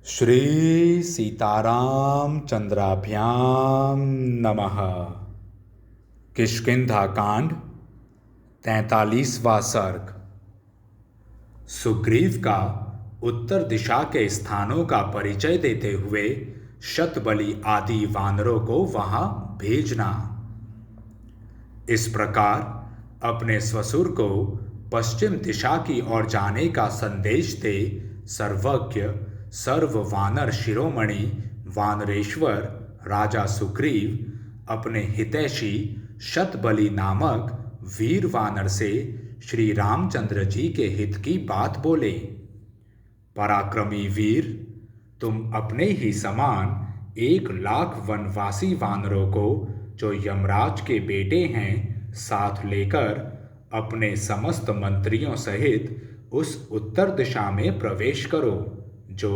श्री सीताराम चंद्राभ्याम नमः। किष्किंधा कांड 43वां सर्ग। सुग्रीव का उत्तर दिशा के स्थानों का परिचय देते हुए शतबली आदि वानरों को वहां भेजना। इस प्रकार अपने ससुर को पश्चिम दिशा की ओर जाने का संदेश दे सर्वज्ञ सर्व वानर शिरोमणि वानरेश्वर राजा सुग्रीव अपने हितैषी शतबली नामक वीर वानर से श्री रामचंद्र जी के हित की बात बोले। पराक्रमी वीर, तुम अपने ही समान 1,00,000 वनवासी वानरों को जो यमराज के बेटे हैं साथ लेकर अपने समस्त मंत्रियों सहित उस उत्तर दिशा में प्रवेश करो जो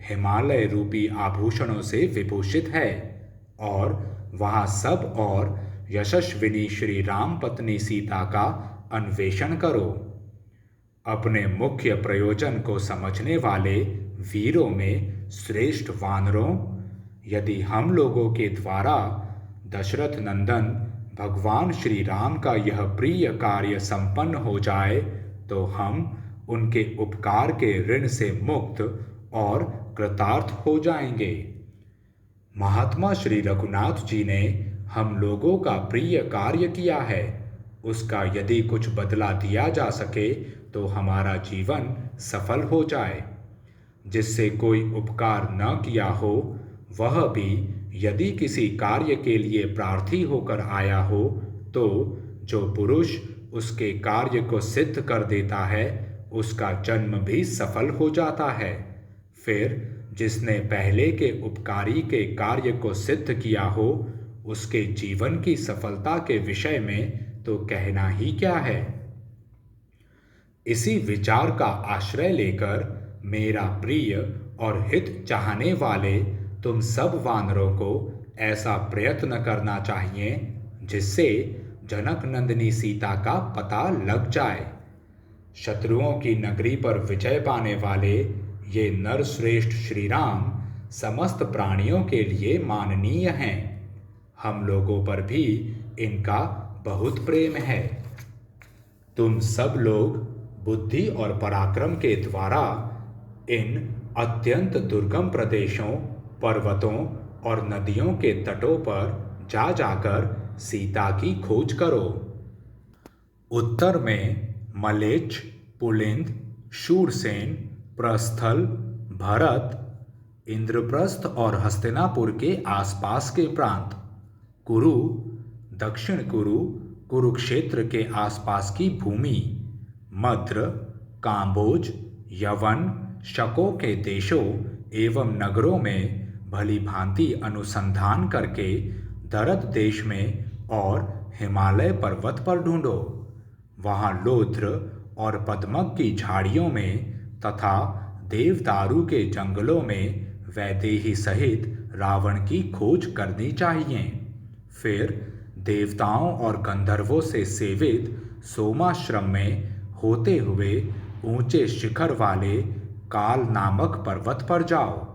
हिमालय रूपी आभूषणों से विभूषित है, और वहां सब और यशस्विनी श्री राम पत्नी सीता का अन्वेषण करो। अपने मुख्य प्रयोजन को समझने वाले वीरों में श्रेष्ठ वानरों, यदि हम लोगों के द्वारा दशरथ नंदन भगवान श्री राम का यह प्रिय कार्य संपन्न हो जाए तो हम उनके उपकार के ऋण से मुक्त और कृतार्थ हो जाएंगे। महात्मा श्री रघुनाथ जी ने हम लोगों का प्रिय कार्य किया है, उसका यदि कुछ बदला दिया जा सके तो हमारा जीवन सफल हो जाए। जिससे कोई उपकार न किया हो वह भी यदि किसी कार्य के लिए प्रार्थी होकर आया हो तो जो पुरुष उसके कार्य को सिद्ध कर देता है उसका जन्म भी सफल हो जाता है। फिर जिसने पहले के उपकारी के कार्य को सिद्ध किया हो उसके जीवन की सफलता के विषय में तो कहना ही क्या है। इसी विचार का आश्रय लेकर मेरा प्रिय और हित चाहने वाले तुम सब वानरों को ऐसा प्रयत्न करना चाहिए जिससे जनक नंदिनी सीता का पता लग जाए। शत्रुओं की नगरी पर विजय पाने वाले ये नरश्रेष्ठ श्री राम समस्त प्राणियों के लिए माननीय हैं। हम लोगों पर भी इनका बहुत प्रेम है। तुम सब लोग बुद्धि और पराक्रम के द्वारा इन अत्यंत दुर्गम प्रदेशों, पर्वतों और नदियों के तटों पर जा जाकर सीता की खोज करो। उत्तर में मलेच्छ, पुलिंद, शूरसेन, प्रस्थल, भरत, इंद्रप्रस्थ और हस्तिनापुर के आसपास के प्रांत, कुरु, दक्षिण कुरु, कुरुक्षेत्र के आसपास की भूमि, मद्र, काम्बोज, यवन, शकों के देशों एवं नगरों में भली भांति अनुसंधान करके दरत देश में और हिमालय पर्वत पर ढूंढो। वहाँ लोध्र और पद्मक की झाड़ियों में तथा देवदारू के जंगलों में वैदेही सहित रावण की खोज करनी चाहिए। फिर देवताओं और गंधर्वों से सेवित सोमाश्रम में होते हुए ऊंचे शिखर वाले काल नामक पर्वत पर जाओ।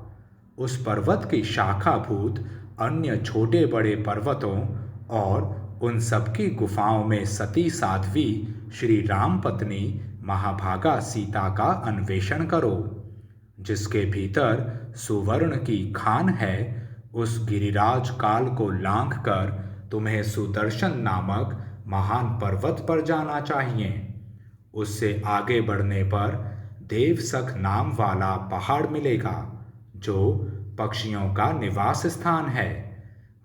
उस पर्वत की शाखाभूत अन्य छोटे बड़े पर्वतों और उन सबकी गुफाओं में सती साध्वी श्री राम पत्नी महाभागा सीता का अन्वेषण करो। जिसके भीतर सुवर्ण की खान है उस गिरिराज काल को लांघ कर तुम्हें सुदर्शन नामक महान पर्वत पर जाना चाहिए। उससे आगे बढ़ने पर देवसख नाम वाला पहाड़ मिलेगा जो पक्षियों का निवास स्थान है।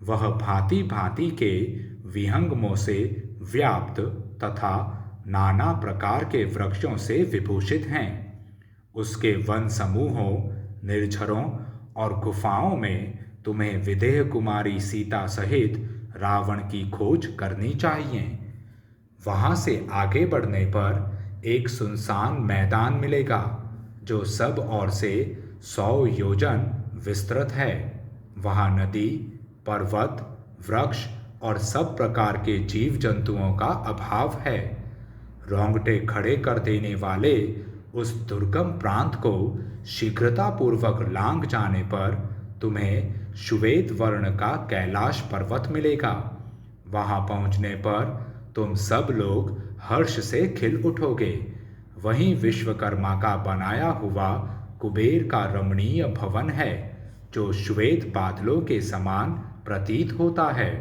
वह भांति भांति के विहंगमों से व्याप्त तथा नाना प्रकार के वृक्षों से विभूषित हैं। उसके वन समूहों, निर्झरों और गुफाओं में तुम्हें विदेह कुमारी सीता सहित रावण की खोज करनी चाहिए। वहां से आगे बढ़ने पर एक सुनसान मैदान मिलेगा जो सब ओर से 100 योजन विस्तृत है। वहां नदी, पर्वत, वृक्ष और सब प्रकार के जीव जंतुओं का अभाव है। रोंगटे खड़े कर देने वाले उस दुर्गम प्रांत को शीघ्रतापूर्वक लांघ जाने पर तुम्हें श्वेत वर्ण का कैलाश पर्वत मिलेगा। वहां पहुंचने पर तुम सब लोग हर्ष से खिल उठोगे। वहीं विश्वकर्मा का बनाया हुआ कुबेर का रमणीय भवन है, जो श्वेत बादलों के समान प्रतीत होता है।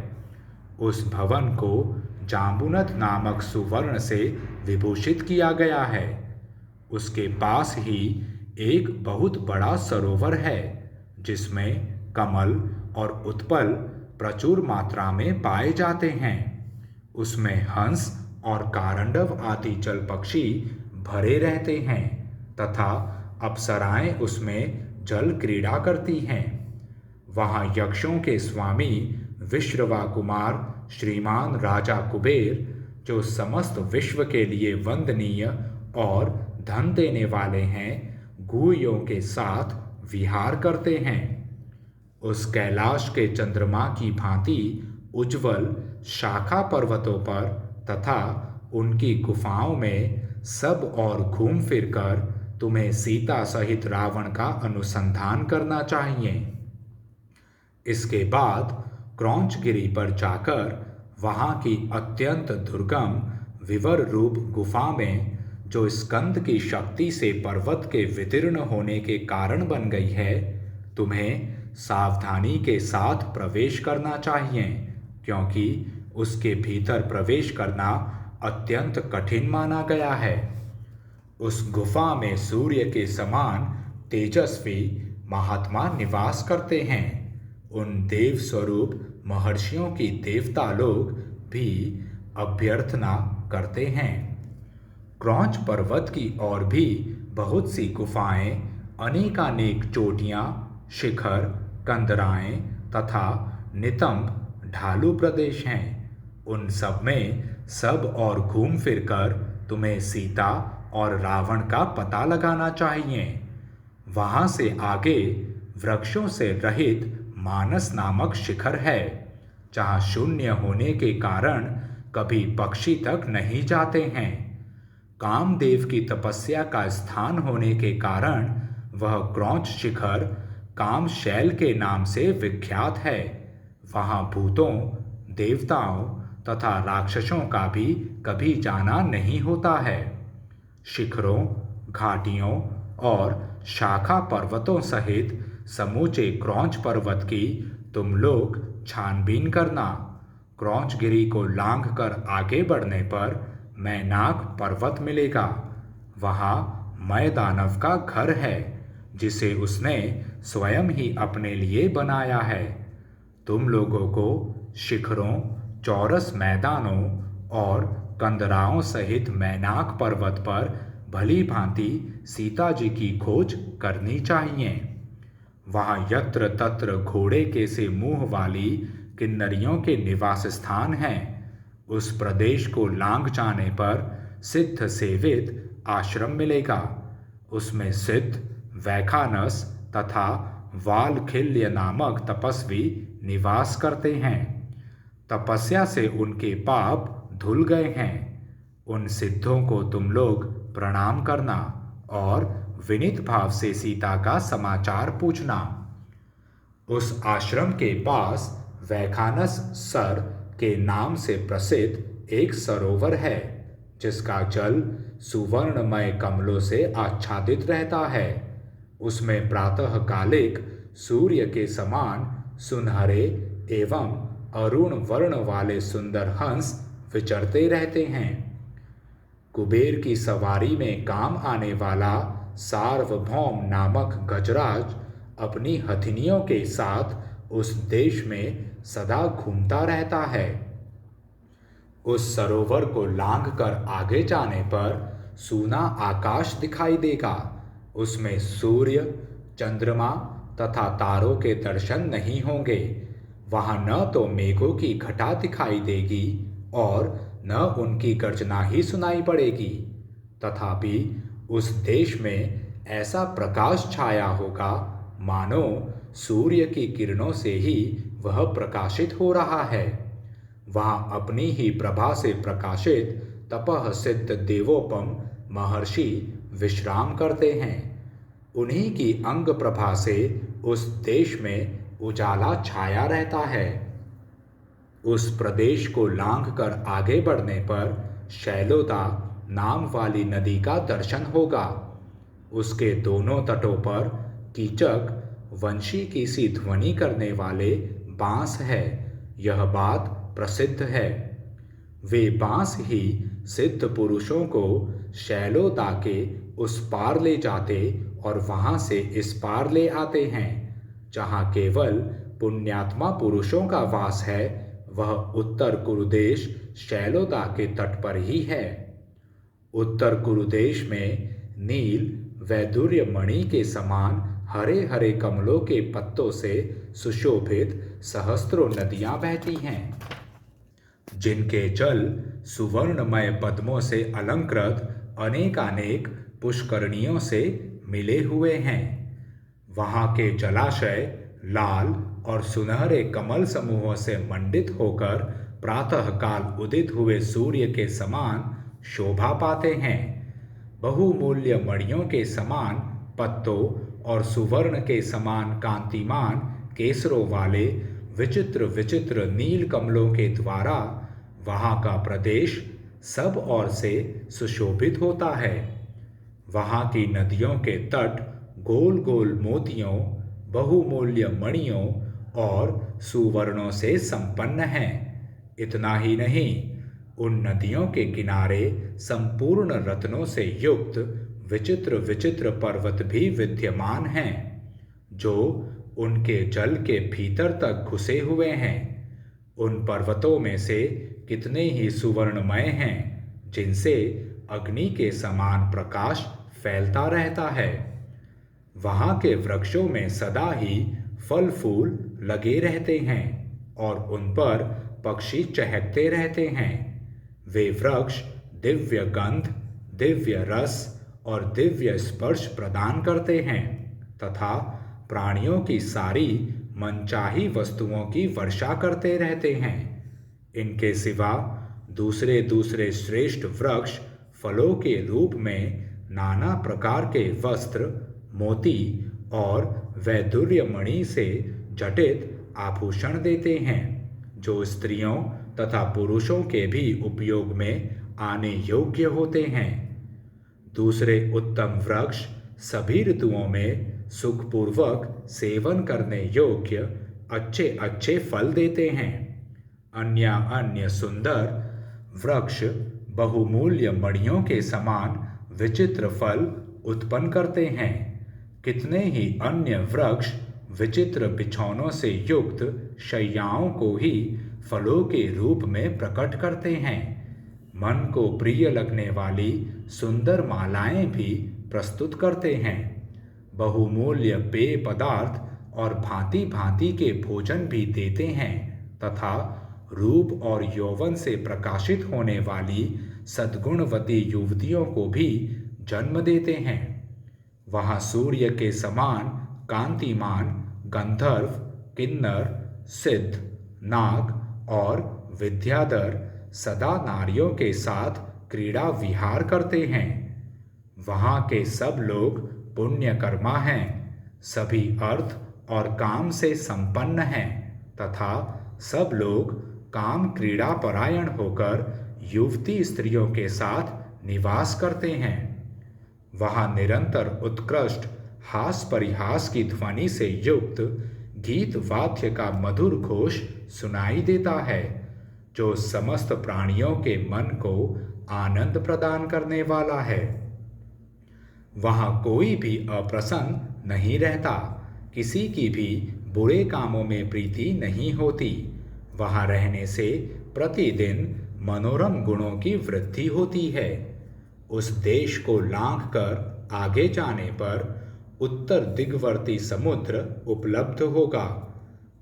उस भवन को जाम्बुनत नामक सुवर्ण से विभूषित किया गया है। उसके पास ही एक बहुत बड़ा सरोवर है, जिसमें कमल और उत्पल प्रचुर मात्रा में पाए जाते हैं। उसमें हंस और कारंडव आदि जल पक्षी भरे रहते हैं तथा अप्सराएं उसमें जल क्रीड़ा करती हैं। वहाँ यक्षों के स्वामी विश्रवा कुमार श्रीमान राजा कुबेर, जो समस्त विश्व के लिए वंदनीय और धन देने वाले हैं, गुह्यों के साथ विहार करते हैं। उस कैलाश के चंद्रमा की भांति उज्ज्वल शाखा पर्वतों पर तथा उनकी गुफाओं में सब और घूम फिरकर तुम्हें सीता सहित रावण का अनुसंधान करना चाहिए। इसके बाद क्रौंचगिरी पर जाकर वहाँ की अत्यंत दुर्गम विवर रूप गुफा में, जो स्कंद की शक्ति से पर्वत के विदीर्ण होने के कारण बन गई है, तुम्हें सावधानी के साथ प्रवेश करना चाहिए, क्योंकि उसके भीतर प्रवेश करना अत्यंत कठिन माना गया है। उस गुफा में सूर्य के समान तेजस्वी महात्मा निवास करते हैं। उन देव स्वरूप महर्षियों की देवता लोग भी अभ्यर्थना करते हैं। क्रौंच पर्वत की और भी बहुत सी गुफाएं, अनेकानेक चोटियां, शिखर, कंदराएं तथा नितंब ढालू प्रदेश हैं। उन सब में सब और घूम फिरकर तुम्हें सीता और रावण का पता लगाना चाहिए। वहां से आगे वृक्षों से रहित मानस नामक शिखर है, जहाँ शून्य होने के कारण कभी पक्षी तक नहीं जाते हैं। कामदेव की तपस्या का स्थान होने के कारण वह क्रौंच शिखर कामशैल के नाम से विख्यात है। वहाँ भूतों, देवताओं तथा राक्षसों का भी कभी जाना नहीं होता है। शिखरों, घाटियों और शाखा पर्वतों सहित समूचे क्रौंच पर्वत की तुम लोग छानबीन करना। क्रौंचगिरी को लांघकर आगे बढ़ने पर मैनाक पर्वत मिलेगा। वहाँ मय दानव का घर है, जिसे उसने स्वयं ही अपने लिए बनाया है। तुम लोगों को शिखरों, चौरस मैदानों और कंदराओं सहित मैनाक पर्वत पर भली भांति सीता जी की खोज करनी चाहिए। वहाँ यत्र तत्र घोड़े के से मुंह वाली किन्नरियों के निवास स्थान हैं। उस प्रदेश को लांघ जाने पर सिद्ध सेवित आश्रम मिलेगा। उसमें सिद्ध, वैखानस तथा वालखिल्य नामक तपस्वी निवास करते हैं। तपस्या से उनके पाप धुल गए हैं। उन सिद्धों को तुम लोग प्रणाम करना और विनीत भाव से सीता का समाचार पूछना। उस आश्रम के पास वैखानस सर के नाम से प्रसिद्ध एक सरोवर है, जिसका जल सुवर्णमय कमलों से आच्छादित रहता है। उसमें प्रातःकालिक सूर्य के समान सुनहरे एवं अरुण वर्ण वाले सुंदर हंस विचरते रहते हैं। कुबेर की सवारी में काम आने वाला सार्वभौम नामक गजराज अपनी हथिनियों के साथ उस देश में सदा घूमता रहता है। उस सरोवर को लांघकर आगे जाने पर सूना आकाश दिखाई देगा। उसमें सूर्य, चंद्रमा तथा तारों के दर्शन नहीं होंगे। वहाँ न तो मेघों की घटा दिखाई देगी और न उनकी गर्जना ही सुनाई पड़ेगी। तथापि उस देश में ऐसा प्रकाश छाया होगा मानो सूर्य की किरणों से ही वह प्रकाशित हो रहा है। वहाँ अपनी ही प्रभा से प्रकाशित तपः सिद्ध देवोपम महर्षि विश्राम करते हैं। उन्हीं की अंग प्रभा से उस देश में उजाला छाया रहता है। उस प्रदेश को लांघकर आगे बढ़ने पर शैलोदा नाम वाली नदी का दर्शन होगा। उसके दोनों तटों पर कीचक वंशी की सी ध्वनि करने वाले बांस है, यह बात प्रसिद्ध है। वे बांस ही सिद्ध पुरुषों को शैलोदा के उस पार ले जाते और वहां से इस पार ले आते हैं। जहां केवल पुण्यात्मा पुरुषों का वास है, वह उत्तर कुरुदेश शैलोदा के तट पर ही है। उत्तर कुरुदेश में नील वैदुर्य मणि के समान हरे हरे कमलों के पत्तों से सुशोभित सहस्त्रों नदियां बहती हैं, जिनके जल सुवर्णमय पद्मों से अलंकृत अनेकानेक पुष्करणियों से मिले हुए हैं। वहां के जलाशय लाल और सुनहरे कमल समूहों से मंडित होकर प्रातःकाल उदित हुए सूर्य के समान शोभा पाते हैं। बहुमूल्य मणियों के समान पत्तों और सुवर्ण के समान कांतिमान केसरों वाले विचित्र विचित्र नील कमलों के द्वारा वहां का प्रदेश सब ओर से सुशोभित होता है। वहां की नदियों के तट गोल गोल मोतियों, बहुमूल्य मणियों और सुवर्णों से संपन्न हैं। इतना ही नहीं, उन नदियों के किनारे संपूर्ण रत्नों से युक्त विचित्र विचित्र पर्वत भी विद्यमान हैं, जो उनके जल के भीतर तक घुसे हुए हैं। उन पर्वतों में से कितने ही सुवर्णमय हैं, जिनसे अग्नि के समान प्रकाश फैलता रहता है। वहां के वृक्षों में सदा ही फल फूल लगे रहते हैं और उन पर पक्षी चहकते रहते हैं। वे वृक्ष दिव्य गंध, दिव्य रस और दिव्य स्पर्श प्रदान करते हैं तथा प्राणियों की सारी मनचाही वस्तुओं की वर्षा करते रहते हैं। इनके सिवा दूसरे दूसरे श्रेष्ठ वृक्ष फलों के रूप में नाना प्रकार के वस्त्र, मोती और वैदुर्य मणि से जटित आभूषण देते हैं, जो स्त्रियों तथा पुरुषों के भी उपयोग में आने योग्य होते हैं। दूसरे उत्तम वृक्ष सभी ऋतुओं में सुखपूर्वक सेवन करने योग्य अच्छे अच्छे फल देते हैं। अन्य अन्य सुंदर वृक्ष बहुमूल्य मणियों के समान विचित्र फल उत्पन्न करते हैं। कितने ही अन्य वृक्ष विचित्र बिछौनों से युक्त शैयाओं को ही फलों के रूप में प्रकट करते हैं। मन को प्रिय लगने वाली सुंदर मालाएं भी प्रस्तुत करते हैं। बहुमूल्य पेय पदार्थ और भांति भांति के भोजन भी देते हैं तथा रूप और यौवन से प्रकाशित होने वाली सद्गुणवती युवतियों को भी जन्म देते हैं। वहाँ सूर्य के समान कांतिमान गंधर्व, किन्नर, सिद्ध, नाग और विद्याधर सदा नारियों के साथ क्रीड़ा विहार करते हैं। वहाँ के सब लोग पुण्यकर्मा हैं, सभी अर्थ और काम से संपन्न हैं तथा सब लोग काम क्रीड़ा परायण होकर युवती स्त्रियों के साथ निवास करते हैं। वहाँ निरंतर उत्कृष्ट हास परिहास की ध्वनि से युक्त गीत वाद्य का मधुर घोष सुनाई देता है, जो समस्त प्राणियों के मन को आनंद प्रदान करने वाला है। वहाँ कोई भी अप्रसन्न नहीं रहता, किसी की भी बुरे कामों में प्रीति नहीं होती। वहाँ रहने से प्रतिदिन मनोरम गुणों की वृद्धि होती है। उस देश को लांघकर आगे जाने पर उत्तर दिग्वर्ती समुद्र उपलब्ध होगा।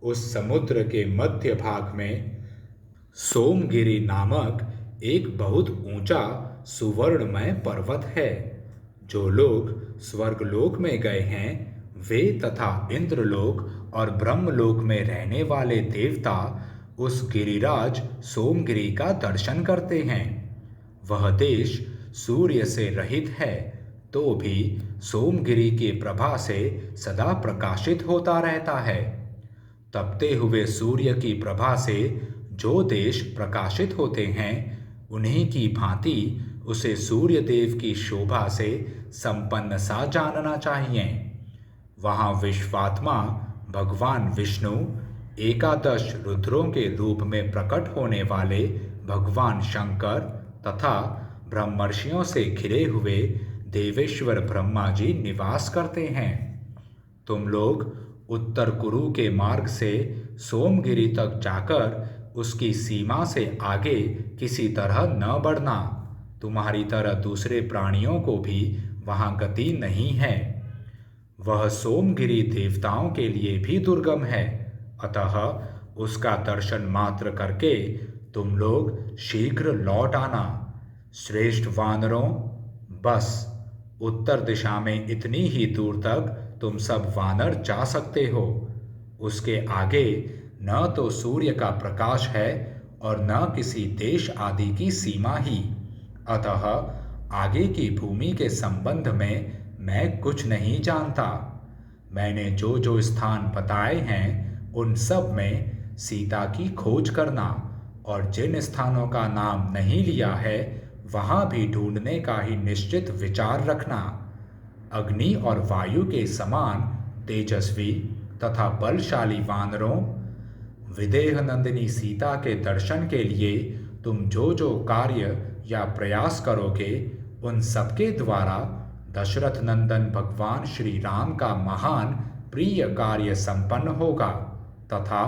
उस समुद्र के मध्य भाग में सोमगिरी नामक एक बहुत ऊंचा सुवर्णमय पर्वत है। जो लोग स्वर्गलोक में गए हैं, वे तथा इंद्रलोक और ब्रह्मलोक में रहने वाले देवता उस गिरिराज सोमगिरी का दर्शन करते हैं। वह देश सूर्य से रहित है, तो भी सोमगिरी की प्रभा से सदा प्रकाशित होता रहता है। तपते हुए सूर्य की प्रभा से जो देश प्रकाशित होते हैं, उन्हीं की भांति उसे सूर्य देव की शोभा से संपन्न सा जानना चाहिए। वहाँ विश्वात्मा भगवान विष्णु, एकादश रुद्रों के रूप में प्रकट होने वाले भगवान शंकर तथा ब्रह्मर्षियों से घिरे हुए देवेश्वर ब्रह्मा जी निवास करते हैं। तुम लोग उत्तर कुरु के मार्ग से सोमगिरी तक जाकर उसकी सीमा से आगे किसी तरह न बढ़ना। तुम्हारी तरह दूसरे प्राणियों को भी वहाँ गति नहीं है। वह सोमगिरी देवताओं के लिए भी दुर्गम है, अतः उसका दर्शन मात्र करके तुम लोग शीघ्र लौट आना। श्रेष्ठ वानरों, बस उत्तर दिशा में इतनी ही दूर तक तुम सब वानर जा सकते हो। उसके आगे न तो सूर्य का प्रकाश है और न किसी देश आदि की सीमा ही, अतः आगे की भूमि के संबंध में मैं कुछ नहीं जानता। मैंने जो जो स्थान बताए हैं उन सब में सीता की खोज करना, और जिन स्थानों का नाम नहीं लिया है वहाँ भी ढूंढने का ही निश्चित विचार रखना। अग्नि और वायु के समान तेजस्वी तथा बलशाली वानरों, विदेह नंदिनी सीता के दर्शन के लिए तुम जो जो कार्य या प्रयास करोगे, उन सबके द्वारा दशरथ नंदन भगवान श्री राम का महान प्रिय कार्य संपन्न होगा तथा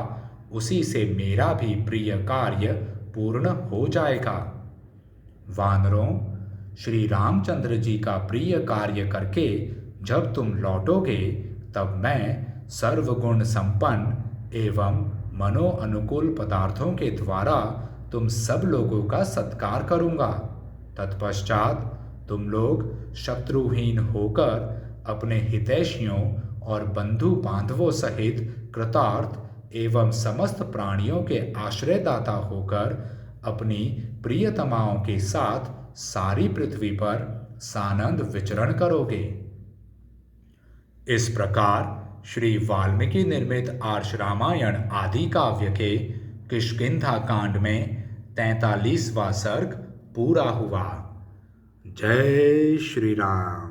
उसी से मेरा भी प्रिय कार्य पूर्ण हो जाएगा। वानरों, श्री रामचंद्र जी का प्रिय कार्य करके जब तुम लौटोगे, तब मैं सर्वगुण संपन्न एवं मनो अनुकूल पदार्थों के द्वारा तुम सब लोगों का सत्कार करूँगा। तत्पश्चात तुम लोग शत्रुहीन होकर अपने हितैषियों और बंधु बांधवों सहित कृतार्थ एवं समस्त प्राणियों के आश्रयदाता होकर अपनी प्रियतमाओं के साथ सारी पृथ्वी पर सानंद विचरण करोगे। इस प्रकार श्री वाल्मीकि निर्मित आर्ष रामायण आदि काव्य के किष्किंधा कांड में 43वां सर्ग पूरा हुआ। जय श्री राम।